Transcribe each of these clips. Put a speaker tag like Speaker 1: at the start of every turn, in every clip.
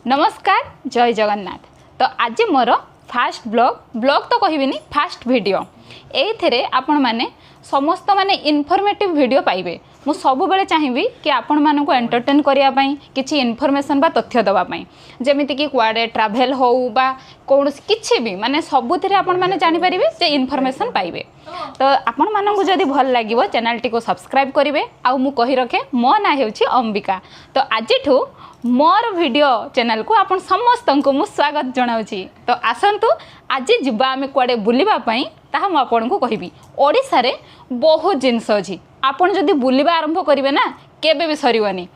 Speaker 1: नमस्कार जय जगन्नाथ। तो आज मोर फास्ट ब्लॉग तो कहबिनी फास्ट वीडियो ये आपण मैंने समस्त माने इनफॉर्मेटिव वीडियो पाइबे। मु सब बेले चाहिए कि आपण मानक एंटरटेन करने किसी इनफॉरमेशन बा तथ्य दवाई जमीती कि कुआडे ट्रैवल हो बा कौन किसी भी माने सबुथिरे आपण माने जानि परिबे जे इनफॉरमेशन पाइबे। तो आपण मानक जदि भल लागिवो चैनल टी को सब्सक्राइब करिवे। आ मु कहि रखे मो ना हेउची अंबिका। तो आजिठू मोर वीडियो चैनल को आपण समस्त को मु स्वागत जनाउची। तो आसंतु आज जिबा आमे कुआडे बुलिबा पई ताहा मु आपण को कहिबी। ओडिसा रे बहुत जिनस अछि आपण जदि बुलिबा आरंभ करिवे ना केबे भी सरीवनी।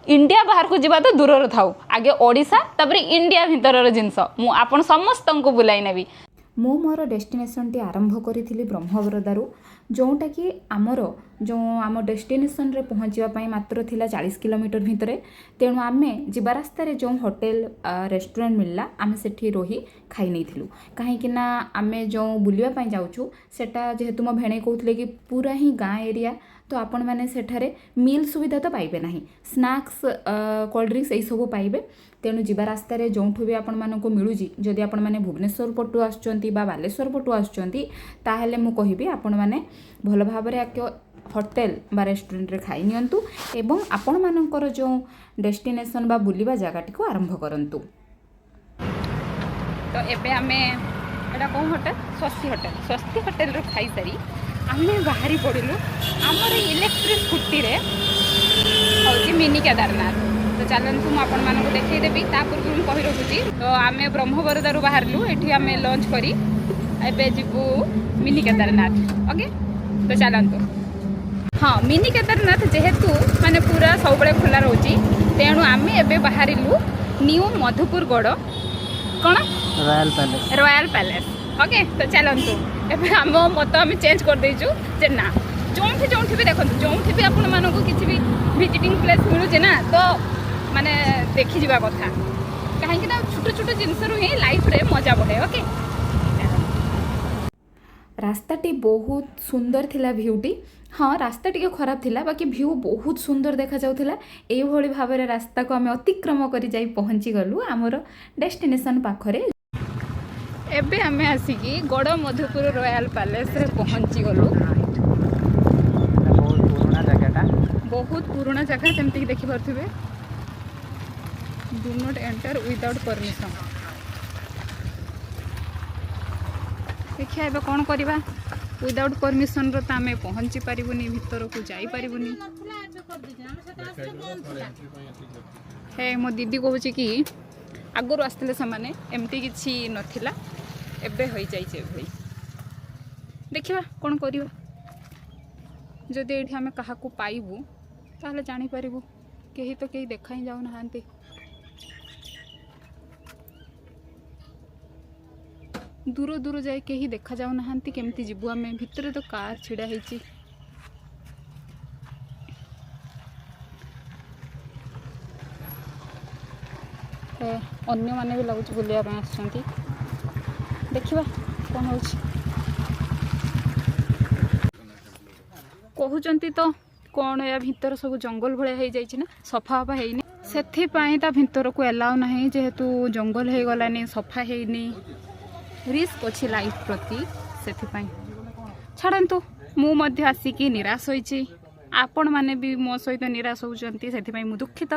Speaker 1: इंडिया बाहर को जिबा तो दूर थाउ आगे ओडिसा तबरे इंडिया भितरर जिनस मु आपण समस्त को बुलाई नेबी। मु मोर डेस्टिनेशन टी आरंभ करी ब्रह्मवरदारू जोटा कि आमर जो आम डेस्टिनेशन रे पहुँचवा पाई मात्र थिला 40 किलोमीटर भितर। तेणु आमे जिबा रास्ता रे जो होटेल रेस्टोरेंट मिलला आमे सेठी रही खाई नहीं थिलु। कहीं ना आमे जो बुलिया पाई जाउछु सेटा जेहेतु मो भेणे कहउतले कि पूरा ही गाँ एरिया तो आपण मैंने सेठारे मील सुविधा तो पाइबे नहीं। स्नैक्स कोल्ड ड्रिंक्स यही सब पाइबे। तेणु जीवा रास्तार जो भी आपण मानक मिलूजी जदि आपण मैंने भुवनेश्वर पटु आसुचंती बा बालेश्वर पटु आसुचंती ताहेले मु कहिबी आपण मैंने भल भाबरे होटेल बा रेस्टोरेंट रे खाई नियंतु एवं आपण मानकर जो डेस्टिनेशन बा बुलिबा जगाटी को आरंभ करंतु। तो एबे आमे एटा को होटेल स्वस्ति होटेल रो खाई सारी आमे बाहरी पड़िलु आमर इलेक्ट्रिक स्कूटी रे हौची मिनी केदारनाथ। तो चलतु मुझे देखईदेवी पूर्व मुझे कही रखुची। तो आम ब्रह्मवरदारू बाहरलु एठी आमे लंच करी एबे जीवु मिनी केदारनाथ। ओके तो चलतु। हाँ मिनी केदारनाथ जेहेतु माने पूरा सब बड़े खुला रोची तेणु आम एबे बाहरिलु न्यू मधुपुर गड़ कौन रॉयल पैलेस। ओके तो चलतु एबे आम मत आम चेंज कर देजु जे ना जो भी देखो जो भी आपण मानक किसी भी विजिटिंग प्लेस मिलूचे ना तो माने देखी जीवा कथा कहीं छोट छोट जिनस ही लाइफ रे मजा बढ़े। ओके रास्ताटी बहुत सुंदर थिला भ्यूटी। हाँ रास्ता टी खराब थिला बाकी भ्यू बहुत सुंदर देखा जाउथिला। एई भली भाबरे रास्ता को आमे अतिक्रम करी जाई पहुंची गलु आमर डेस्टिनेशन पाखरे। एबे आमे आसिकी गड़ मधुपुर रॉयल पैलेस रे पहुंची गलु। बहुत पुराना जगह जमती कि देखि पारथिबे do not enter without permission. देखिए एबे कौन करवा विदाउट परमिशन रो त आमे पहुंची पारिबुनी भीतर को जाई पारिबुनी। हे मो दीदी कहूची कि आगुर आसते से माने एमती किछि नथिला एबे होई जाइछे भाई। देखिबा कौन करवा जदि एठी आमे काहा को पाइबु ताहले जानि पारिबु केही तो केही देखा ही जाउ नहांती। दूर दूर जाए कहीं देखा जाऊ ना केमती जीवु आम भितर तो कार छिड़ा है। अन्य माने भी लगुच बुलिया आसछंती देखिबा कौन हो कहउचंती। तो कौन या भितर सब जंगल भाया हो जाइए ना सफा हफा है से भितर को एलाउ ना जेहेतु जंगल हो गलानी सफा है रिस्क अच्छी लाइफ प्रति से छाड़ू मु मध्य आसिकी निराश होइछि आपण माने भी मो सहित निराश होउचंती से मु दुखित।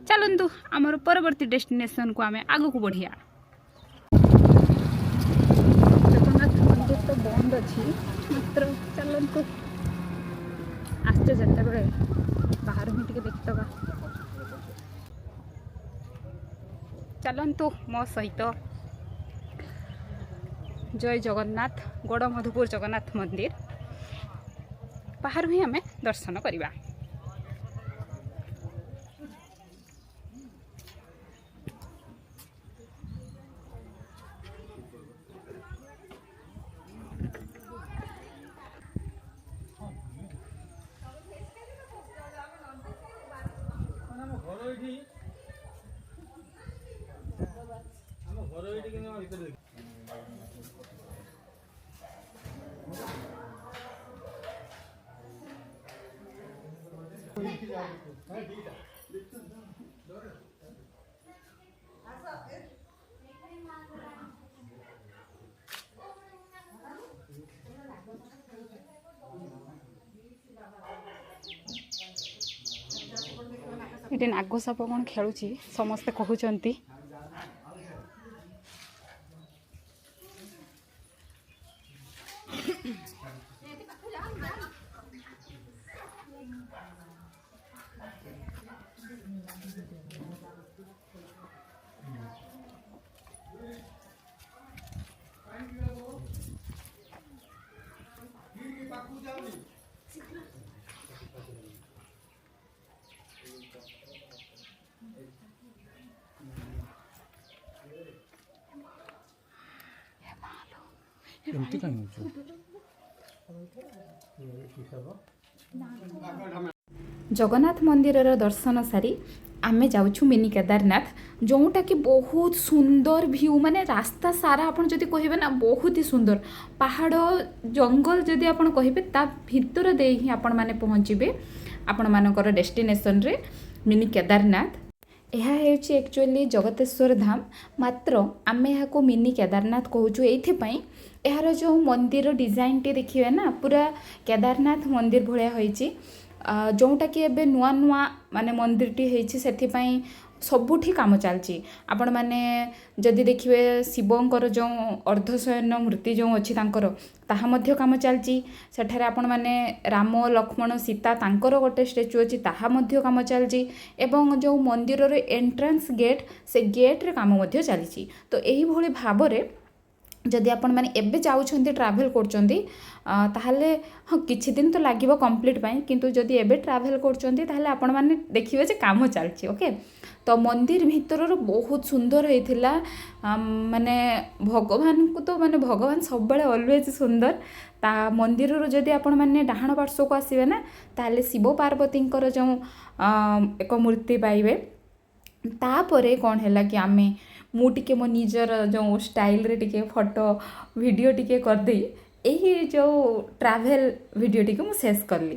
Speaker 1: चलतु आमर परवर्ती डेस्टिनेशन को आमे आगु को बढ़िया। जगन्नाथ मंदिर तो बंद अच्छी मात्र चलतु आसते जेते बेले बाहर ही टिके देखिदबा। चलतु मो सहित जय जगन्नाथ गड़ मधुपुर जगन्नाथ मंदिर बाहर ही आमे दर्शन करवा। ଏଠି ନାଗ ସାପ କ'ଣ ଖେଳୁଛି ସମସ୍ତେ କହୁଛନ୍ତି।
Speaker 2: ଏମିତି କାହିଁ ହଉଛୁ?
Speaker 1: ଜଗନ୍ନାଥ ମନ୍ଦିରର ଦର୍ଶନ ସାରି ଆମେ ଯାଉଛୁ ମିନି କେଦାରନାଥ, ଯେଉଁଟାକି ବହୁତ ସୁନ୍ଦର ଭ୍ୟୁ, ମାନେ ରାସ୍ତା ସାରା ଆପଣ ଯଦି କହିବେ ନା ବହୁତ ହି ସୁନ୍ଦର ପାହାଡ଼ ଜଙ୍ଗଲ, ଯଦି ଆପଣ କହିବେ ତା ଭିତର ଦେଇ ହିଁ ଆପଣମାନେ ପହଞ୍ଚିବେ ଆପଣମାନଙ୍କର ଡେଷ୍ଟିନେସନରେ ମିନି କେଦାରନାଥ। ଏହା ହେଉଛି ଆକ୍ଚୁଆଲି ଜଗତେଶ୍ୱର ଧାମ, ମାତ୍ର ଆମେ ଏହାକୁ ମିନି କେଦାରନାଥ କହୁଛୁ ଏଇଥିପାଇଁ ଏହାର ଯେଉଁ ମନ୍ଦିର ଡିଜାଇନଟି ଦେଖିବେ ନା ପୁରା କେଦାରନାଥ ମନ୍ଦିର ଭଳିଆ ହୋଇଛି। ଯେଉଁଟାକି ଏବେ ନୂଆ ନୂଆ ମାନେ ମନ୍ଦିରଟି ହେଇଛି, ସେଥିପାଇଁ ସବୁଠି କାମ ଚାଲିଛି। ଆପଣମାନେ ଯଦି ଦେଖିବେ ଶିବଙ୍କର ଯେଉଁ ଅର୍ଦ୍ଧଶୟନ ମୂର୍ତ୍ତି ଯେଉଁ ଅଛି ତାଙ୍କର, ତାହା ମଧ୍ୟ କାମ ଚାଲିଛି। ସେଠାରେ ଆପଣମାନେ ରାମ ଲକ୍ଷ୍ମଣ ସୀତା ତାଙ୍କର ଗୋଟେ ଷ୍ଟାଚ୍ୟୁ ଅଛି, ତାହା ମଧ୍ୟ କାମ ଚାଲିଛି। ଏବଂ ଯେଉଁ ମନ୍ଦିରର ଏଣ୍ଟ୍ରାନ୍ସ ଗେଟ୍, ସେ ଗେଟ୍ରେ କାମ ମଧ୍ୟ ଚାଲିଛି। ତ ଏହିଭଳି ଭାବରେ ଯଦି ଆପଣମାନେ ଏବେ ଯାଉଛନ୍ତି ଟ୍ରାଭେଲ୍ କରୁଛନ୍ତି ତାହେଲେ ହଁ କିଛି ଦିନ ତ ଲାଗିବ କମ୍ପ୍ଲିଟ୍ ପାଇଁ, କିନ୍ତୁ ଯଦି ଏବେ ଟ୍ରାଭେଲ୍ କରୁଛନ୍ତି ତାହେଲେ ଆପଣମାନେ ଦେଖିବେ ଯେ କାମ ଚାଲିଛି। ଓକେ, ତ ମନ୍ଦିର ଭିତରର ବହୁତ ସୁନ୍ଦର ହେଇଥିଲା। ମାନେ ଭଗବାନଙ୍କୁ ତ ମାନେ ଭଗବାନ ସବୁବେଳେ ଅଲୱେଜ୍ ସୁନ୍ଦର। ତା ମନ୍ଦିରରୁ ଯଦି ଆପଣମାନେ ଡାହାଣ ପାର୍ଶ୍ୱକୁ ଆସିବେ ନା, ତାହେଲେ ଶିବ ପାର୍ବତୀଙ୍କର ଯେଉଁ ଏକ ମୂର୍ତ୍ତି ପାଇବେ। ତାପରେ କ'ଣ ହେଲା କି ମୁଁ ଟିକେ ମୋ ନିଜର ଯେଉଁ ଷ୍ଟାଇଲରେ ଟିକେ ଫଟୋ ଭିଡ଼ିଓ ଟିକେ କରିଦେଇ ଏହି ଯେଉଁ ଟ୍ରାଭେଲ୍ ଭିଡ଼ିଓଟିକୁ ମୁଁ ଶେଷ କଲି।